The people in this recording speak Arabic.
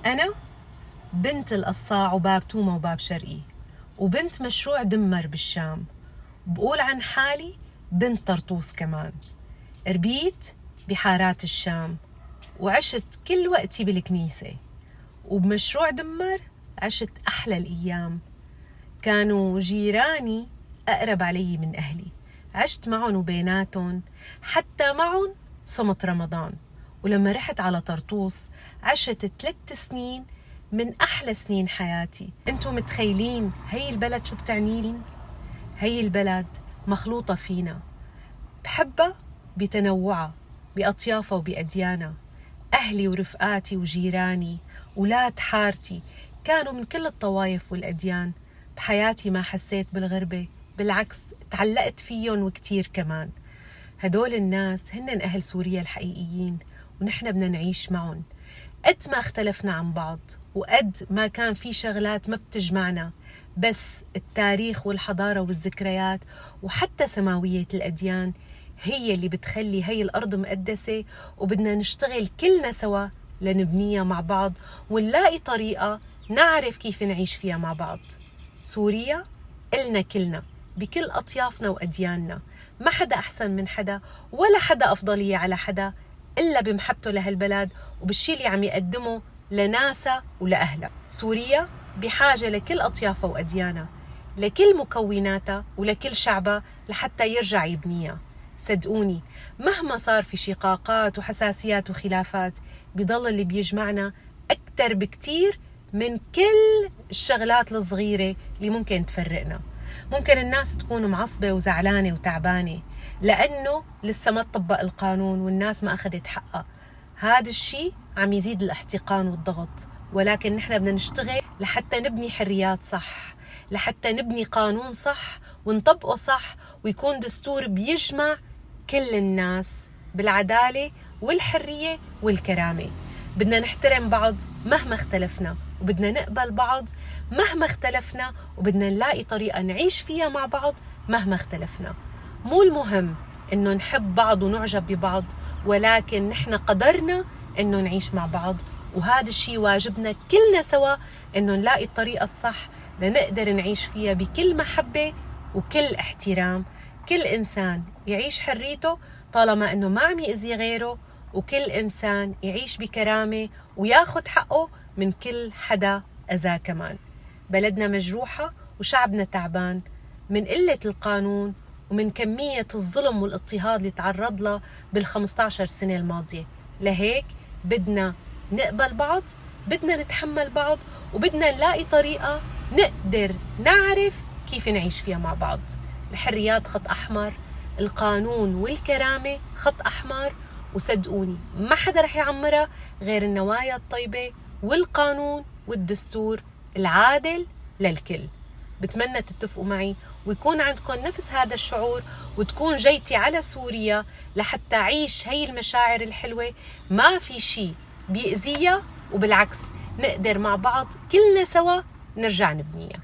أنا بنت القصاع وباب تومة وباب شرقي، وبنت مشروع دمر بالشام. بقول عن حالي بنت طرطوس كمان. ربيت بحارات الشام وعشت كل وقتي بالكنيسة، وبمشروع دمر عشت أحلى الأيام. كانوا جيراني أقرب علي من أهلي، عشت معهم وبيناتهم، حتى معهم صمت رمضان. ولما رحت على طرطوس عشت 3 سنين من أحلى سنين حياتي. انتوا متخيلين هي البلد شو بتعنيلي؟ هي البلد مخلوطة فينا، بحبها بتنوعها، بأطيافها وبأديانها. أهلي ورفقاتي وجيراني ولاد حارتي كانوا من كل الطوائف والأديان. بحياتي ما حسيت بالغربة، بالعكس تعلقت فيهم وكتير كمان. هدول الناس هن أهل سوريا الحقيقيين، ونحن بدنا نعيش معهم. قد ما اختلفنا عن بعض وقد ما كان في شغلات ما بتجمعنا، بس التاريخ والحضارة والذكريات وحتى سماوية الأديان هي اللي بتخلي هي الأرض مقدسة، وبدنا نشتغل كلنا سوا لنبنيها مع بعض ونلاقي طريقة نعرف كيف نعيش فيها مع بعض. سوريا إلنا كلنا بكل أطيافنا وأدياننا، ما حدا أحسن من حدا ولا حدا أفضلية على حدا إلا بمحبته لهالبلد وبالشي اللي عم يقدمه لناسها ولأهلها. سوريا بحاجة لكل أطيافها وأديانها، لكل مكوناتها ولكل شعبها لحتى يرجع يبنيها. صدقوني مهما صار في شقاقات وحساسيات وخلافات، بيضل اللي بيجمعنا أكتر بكتير من كل الشغلات الصغيرة اللي ممكن تفرقنا. ممكن الناس تكون معصبة وزعلانة وتعبانة لأنه لسه ما تطبق القانون والناس ما أخذت حقها. هذا الشيء عم يزيد الاحتقان والضغط، ولكن نحن بدنا نشتغل لحتى نبني حريات صح، لحتى نبني قانون صح ونطبقه صح، ويكون دستور بيجمع كل الناس بالعدالة والحرية والكرامة. بدنا نحترم بعض مهما اختلفنا، وبدنا نقبل بعض مهما اختلفنا، وبدنا نلاقي طريقة نعيش فيها مع بعض مهما اختلفنا. مو المهم إنه نحب بعض ونعجب ببعض، ولكن نحن قدرنا إنه نعيش مع بعض، وهذا الشيء واجبنا كلنا سوا إنه نلاقي الطريقة الصح لنقدر نعيش فيها بكل محبة وكل احترام. كل إنسان يعيش حريته طالما إنه ما عم يأذي غيره، وكل إنسان يعيش بكرامة وياخد حقه من كل حدا أذاه كمان. بلدنا مجروحة وشعبنا تعبان من قلة القانون ومن كمية الظلم والاضطهاد اللي تعرض له بال15 سنة الماضية. لهيك بدنا نقبل بعض، بدنا نتحمل بعض، وبدنا نلاقي طريقة نقدر نعرف كيف نعيش فيها مع بعض. الحريات خط أحمر، القانون والكرامة خط أحمر، وصدقوني ما حدا رح يعمرها غير النوايا الطيبة والقانون والدستور العادل للكل. بتمنى تتفقوا معي ويكون عندكم نفس هذا الشعور، وتكون جيتي على سوريا لحتى أعيش هاي المشاعر الحلوة. ما في شيء بيأذيها، وبالعكس نقدر مع بعض كلنا سوا نرجع نبنيها.